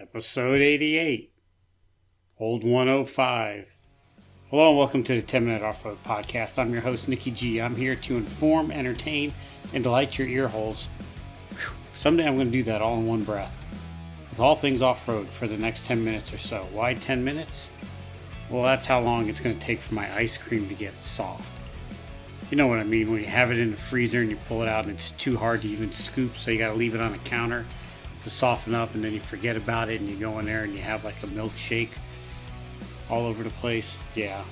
Episode 88, Old 105. Hello and welcome to the 10-Minute Off-Road Podcast. I'm your host, Nikki G. I'm here to inform, entertain, and delight your ear holes. Someday I'm going to do that all in one breath. With all things off-road for the next 10 minutes or so. Why 10 minutes? Well, that's how long it's going to take for my ice cream to get soft. You know what I mean, when you have it in the freezer and you pull it out and it's too hard to even scoop, so you got to leave it on a counter to soften up, and then you forget about it and you go in there and you have like a milkshake all over the place. Yeah,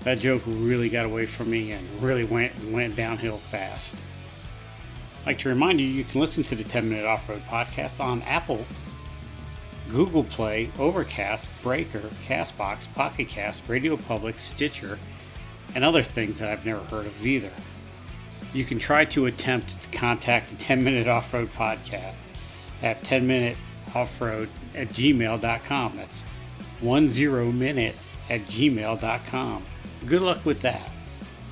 that joke really got away from me and really went downhill fast. I'd like to remind you, you can listen to the 10-Minute Off-Road Podcast on Apple, Google Play, Overcast, Breaker, Castbox, Pocket Cast, Radio Public, Stitcher, and other things that I've never heard of either. You can try to attempt to contact the 10-Minute Off-Road Podcast at 10minuteoffroad@gmail.com. That's 10minute at gmail.com. Good luck with that.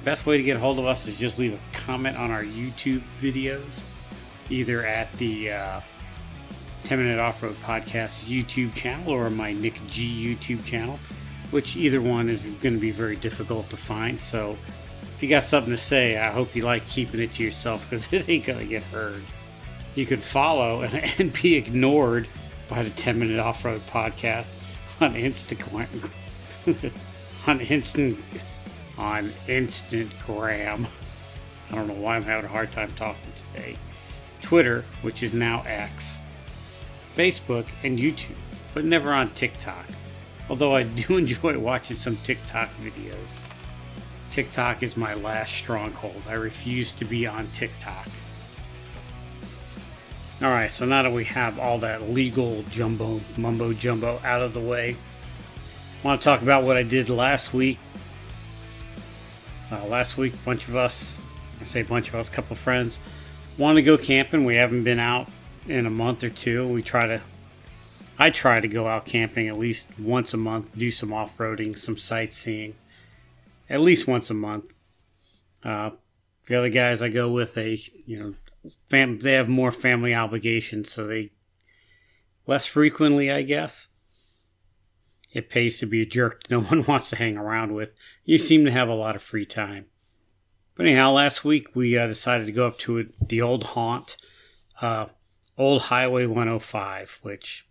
Best way to get a hold of us is just leave a comment on our YouTube videos, either at the 10-Minute Off-Road Podcast YouTube channel or my Nick G YouTube channel, which either one is going to be very difficult to find. So if you got something to say, I hope you like keeping it to yourself, because it ain't going to get heard. You can follow and be ignored by the 10-Minute Off-Road Podcast on Instagram. on Instagram. I don't know why I'm having a hard time talking today. Twitter, which is now X. Facebook and YouTube, but never on TikTok. Although I do enjoy watching some TikTok videos. TikTok is my last stronghold. I refuse to be on TikTok. Alright, so now that we have all that legal mumbo jumbo out of the way, I want to talk about what I did last week. Last week, a couple of friends, wanted to go camping. We haven't been out in a month or two. I try to go out camping at least once a month, do some off-roading, some sightseeing, at least once a month. The other guys I go with, they have more family obligations, so they less frequently, I guess. It pays to be a jerk no one wants to hang around with. You seem to have a lot of free time. But anyhow, last week we decided to go up to the old haunt, Old Highway 105, which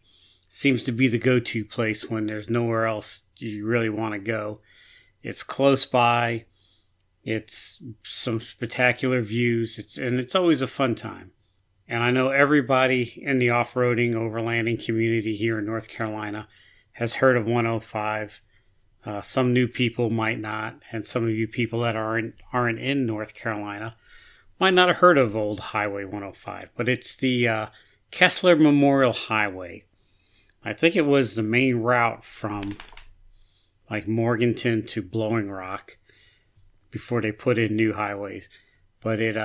seems to be the go-to place when there's nowhere else you really want to go. It's close by. It's some spectacular views. It's always a fun time. And I know everybody in the off-roading, overlanding community here in North Carolina has heard of 105. Some new people might not, and some of you people that aren't in North Carolina might not have heard of Old Highway 105. But it's the Kistler Memorial Highway. I think it was the main route from like Morganton to Blowing Rock before they put in new highways. But it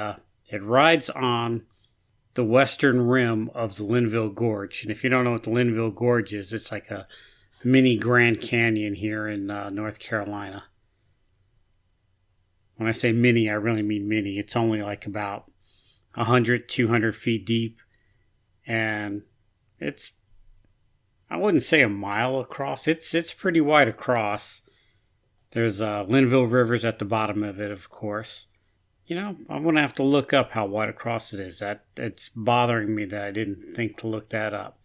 rides on the western rim of the Linville Gorge. And if you don't know what the Linville Gorge is, it's like a mini Grand Canyon here in North Carolina. When I say mini, I really mean mini. It's only like about 100, 200 feet deep. And it's, I wouldn't say a mile across. It's pretty wide across. There's Linville Rivers at the bottom of it, of course. I'm going to have to look up how wide across it is. It's bothering me that I didn't think to look that up.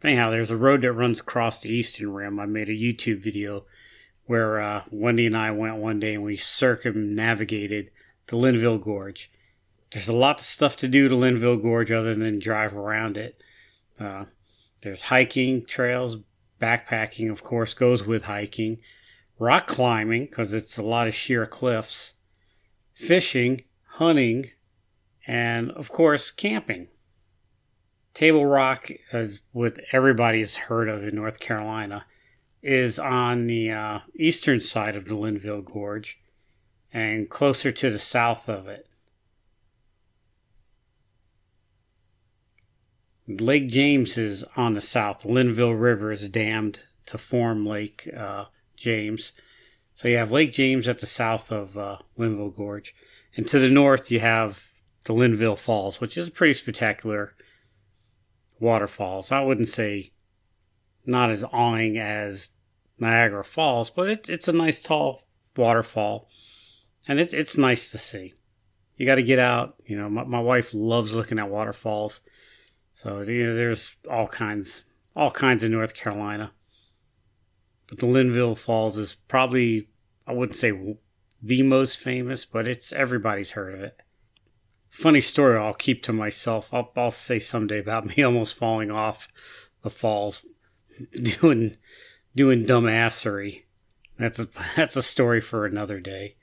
Anyhow, there's a road that runs across the eastern rim. I made a YouTube video where Wendy and I went one day and we circumnavigated the Linville Gorge. There's a lot of stuff to do to Linville Gorge other than drive around it. There's hiking trails, backpacking, of course, goes with hiking, rock climbing, because it's a lot of sheer cliffs, fishing, hunting, and, of course, camping. Table Rock, as what everybody has heard of in North Carolina, is on the eastern side of the Linville Gorge and closer to the south of it. Lake James is on the south. The Linville River is dammed to form Lake James. So you have Lake James at the south of Linville Gorge. And to the north you have the Linville Falls, which is a pretty spectacular waterfalls. I wouldn't say not as awing as Niagara Falls, but it's a nice tall waterfall, and it's nice to see. You got to get out. My wife loves looking at waterfalls, so there's all kinds in North Carolina. But the Linville Falls is probably, I wouldn't say the most famous, but everybody's heard of it. Funny story I'll keep to myself. I'll say someday about me almost falling off the falls doing dumbassery. That's a story for another day.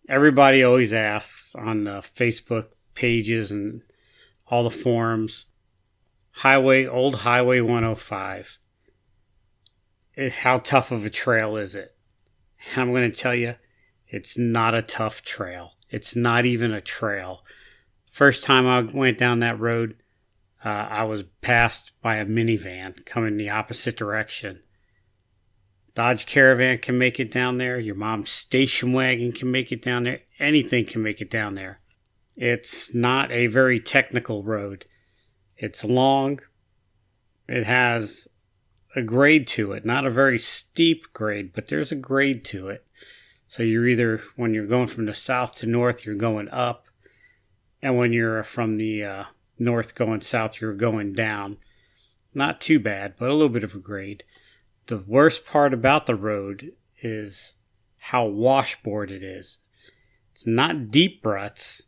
Everybody always asks on the Facebook pages and all the forums, old Highway 105. How tough of a trail is it? I'm going to tell you, it's not a tough trail. It's not even a trail. First time I went down that road, I was passed by a minivan coming the opposite direction. Dodge Caravan can make it down there. Your mom's station wagon can make it down there. Anything can make it down there. It's not a very technical road. It's long. It has a grade to it. Not a very steep grade, but there's a grade to it. So when you're going from the south to north, you're going up. And when you're from the north going south, you're going down. Not too bad, but a little bit of a grade. The worst part about the road is how washboard it is. It's not deep ruts,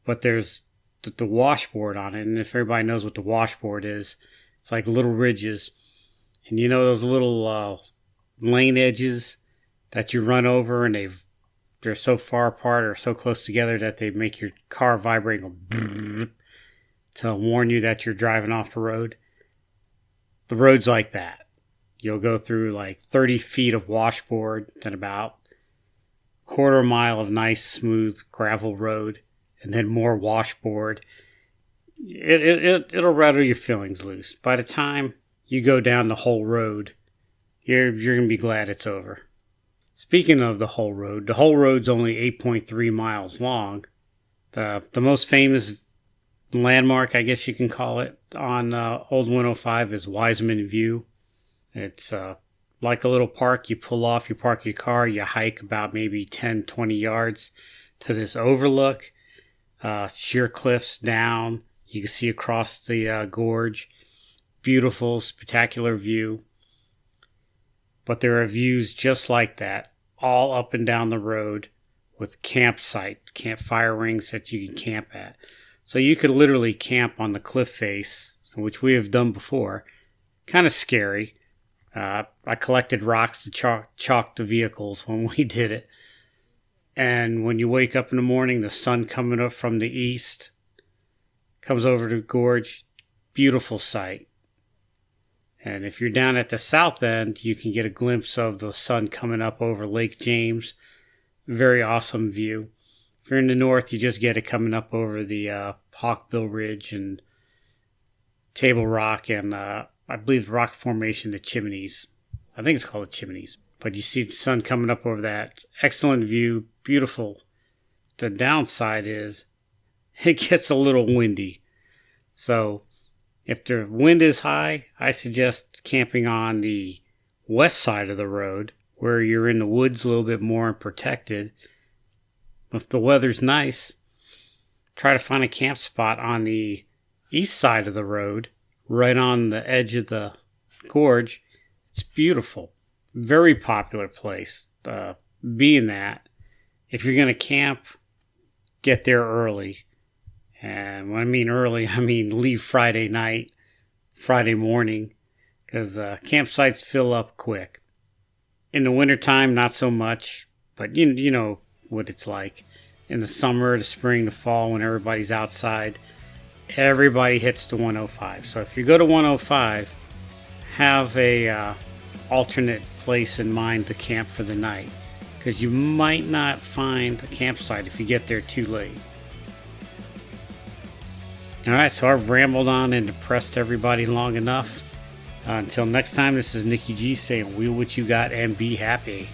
but there's the washboard on it. And if everybody knows what the washboard is, it's like little ridges. And those little lane edges that you run over, and they're so far apart or so close together that they make your car vibrate to warn you that you're driving off the road. The road's like that. You'll go through like 30 feet of washboard, then about a quarter mile of nice smooth gravel road, and then more washboard. It'll rattle your feelings loose. By the time you go down the whole road, you're going to be glad it's over. Speaking of the whole road's only 8.3 miles long. The most famous landmark, I guess you can call it, on Old 105 is Wiseman View. It's like a little park. You pull off, you park your car, you hike about maybe 10, 20 yards to this overlook. Sheer cliffs down. You can see across the gorge. Beautiful, spectacular view. But there are views just like that, all up and down the road with campsites, campfire rings that you can camp at. So you could literally camp on the cliff face, which we have done before. Kind of scary. I collected rocks to chalk the vehicles when we did it. And when you wake up in the morning, the sun coming up from the east comes over the gorge. Beautiful sight. And if you're down at the south end, you can get a glimpse of the sun coming up over Lake James. Very awesome view. If you're in the north, you just get it coming up over the Hawkbill Ridge and Table Rock and I believe the rock formation, the Chimneys. I think it's called the Chimneys. But you see the sun coming up over that. Excellent view. Beautiful. The downside is it gets a little windy. So if the wind is high, I suggest camping on the west side of the road where you're in the woods a little bit more and protected. If the weather's nice, try to find a camp spot on the east side of the road, right on the edge of the gorge. It's beautiful. Very popular place. Being that, if you're going to camp, get there early. And when I mean early, I mean leave Friday night, Friday morning, because campsites fill up quick. In the wintertime, not so much, but you know what it's like. In the summer, the spring, the fall, when everybody's outside, everybody hits the 105. So if you go to 105, have a alternate place in mind to camp for the night, because you might not find a campsite if you get there too late. Alright, so I've rambled on and depressed everybody long enough. Until next time, this is Nikki G saying, wheel what you got and be happy.